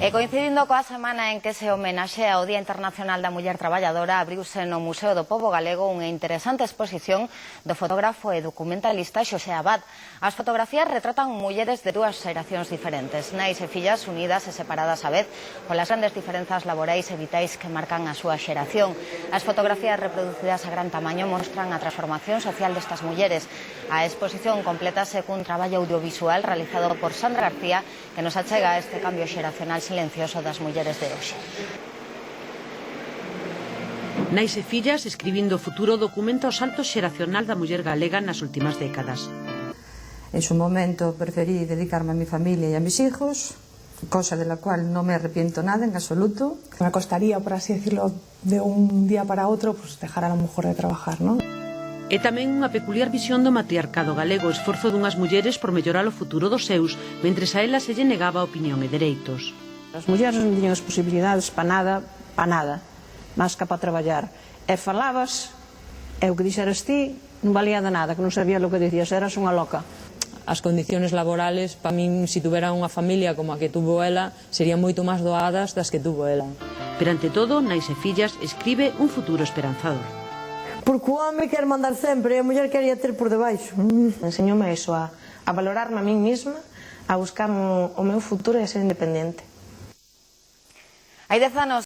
E coincidindo coa semana en que se homenaxea o Día Internacional da Muller Traballadora, abriuse no Museo do Pobo Galego unha interesante exposición do fotógrafo e documentalista Xosé Abad. As fotografías retratan mulleres de dúas xeracións diferentes, nais e fillas unidas e separadas á vez polas grandes diferenzas laborais e vitais que marcan a súa xeración. As fotografías reproducidas a gran tamaño mostran a transformación social destas mulleres. A exposición complétase cun traballo audiovisual realizado por Sandra García que nos achega este cambio xeracional silencioso das mulleres de hoxe. Nais e fillas escribindo o futuro documenta o salto xeracional da muller galega nas últimas décadas. En su momento preferí dedicarme a mi familia y a mis hijos, cosa de la cual no me arrepiento nada en absoluto. Me costaría, por así decirlo, de un día para otro, pues dejar a la mujer de trabajar, ¿no? É tamén unha peculiar visión do matriarcado galego, o esforzo dunhas mulleres por mellorar o futuro dos seus, mentres a elas se lle negaba opinión e dereitos. As mulleres non tiñan as posibilidades para nada, máis que para traballar. E falabas, e o que dixeras ti non valía de nada, que non sabía o que dicías, eras unha loca. As condiciones laborales, para min, se tuvera unha familia como a que tuvo ela, serían moito máis doadas das que tuvo ela. Pero ante todo, Nais e fillas escribe un futuro esperanzador. Porque o home quer mandar sempre e a muller quería ter por debaixo. Enseñoume iso, a valorarme a min mesma, a buscar o meu futuro e a ser independente. Hai 10 anos